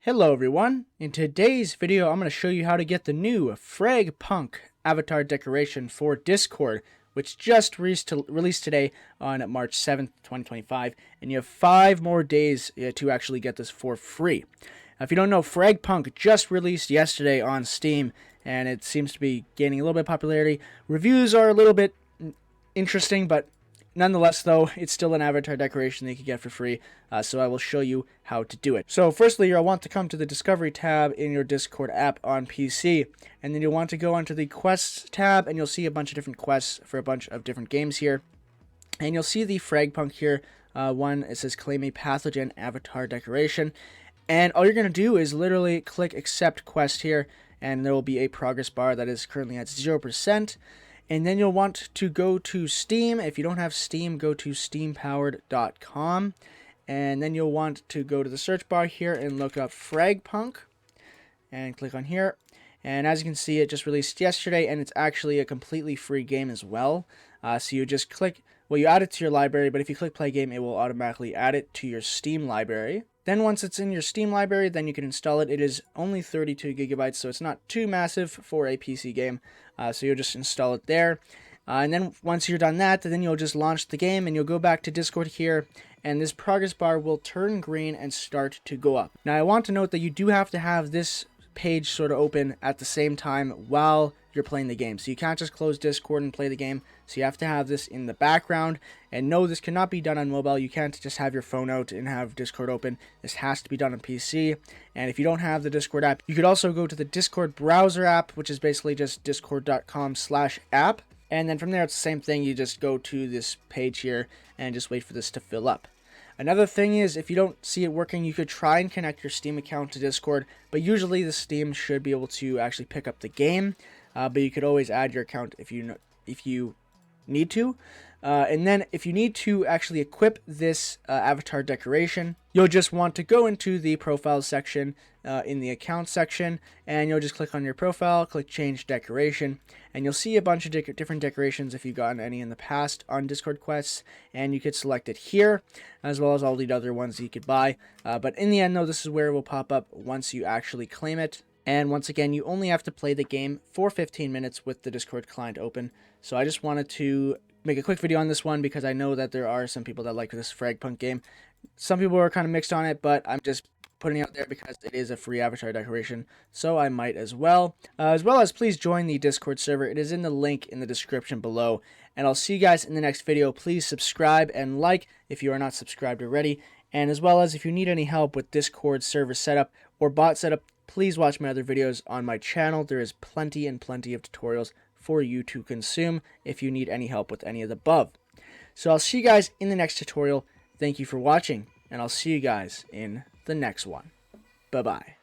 Hello everyone, in today's video I'm going to show you how to get the new FRAGPUNK avatar decoration for Discord, which just released today on March 7th, 2025, and you have 5 more days to actually get this for free. If you don't know, FRAGPUNK just released yesterday on Steam, and it seems to be gaining a little bit of popularity. Reviews are a little bit interesting, but nonetheless, though, it's still an avatar decoration that you can get for free, so I will show you how to do it. So firstly, you'll want to come to the Discovery tab in your Discord app on PC, and then you'll want to go onto the Quests tab, and you'll see a bunch of different quests for a bunch of different games here. And you'll see the FRAGPUNK here, one, it says claim a Pathojen avatar decoration, and all you're going to do is literally click accept quest here, and there will be a progress bar that is currently at 0%. And then you'll want to go to Steam. If you don't have Steam, go to steampowered.com. And then you'll want to go to the search bar here and look up FRAGPUNK. And click on here. And as you can see, it just released yesterday, and it's actually a completely free game as well. So you just click, well, you add it to your library, but if you click play game, it will automatically add it to your Steam library. Then once it's in your Steam library, then you can install it. It is only 32 gigabytes, so it's not too massive for a PC game. So you'll just install it there. And then once you're done that, then you'll just launch the game, and you'll go back to Discord here, and this progress bar will turn green and start to go up. Now I want to note that you do have to have this page sort of open at the same time while you're playing the game. So you can't just close Discord and play the game. So you have to have this in the background. And no, this cannot be done on mobile. You can't just have your phone out and have Discord open. This has to be done on PC. And if you don't have the Discord app, you could also go to the Discord browser app, which is basically just discord.com/app. And then from there, it's the same thing. You just go to this page here and just wait for this to fill up. Another thing is, if you don't see it working, you could try and connect your Steam account to Discord, but usually the Steam should be able to actually pick up the game, but you could always add your account if you need to. And then if you need to actually equip this avatar decoration, you'll just want to go into the profile section in the account section, and you'll just click on your profile, click change decoration, and you'll see a bunch of different decorations if you've gotten any in the past on Discord quests, and you could select it here as well as all the other ones that you could buy. But in the end, though, this is where it will pop up once you actually claim it. And once again, you only have to play the game for 15 minutes with the Discord client open. So I just wanted to make a quick video on this one because I know that there are some people that like this FRAGPUNK game. Some people are kind of mixed on it, but I'm just putting it out there because it is a free avatar decoration, so I might as well. As well as please join the Discord server. It is in the link in the description below. And I'll see you guys in the next video. Please subscribe and like if you are not subscribed already. And as well as if you need any help with Discord server setup or bot setup, please watch my other videos on my channel. There is plenty and plenty of tutorials for you to consume if you need any help with any of the above. So I'll see you guys in the next tutorial. Thank you for watching, and I'll see you guys in the next one. Bye-bye.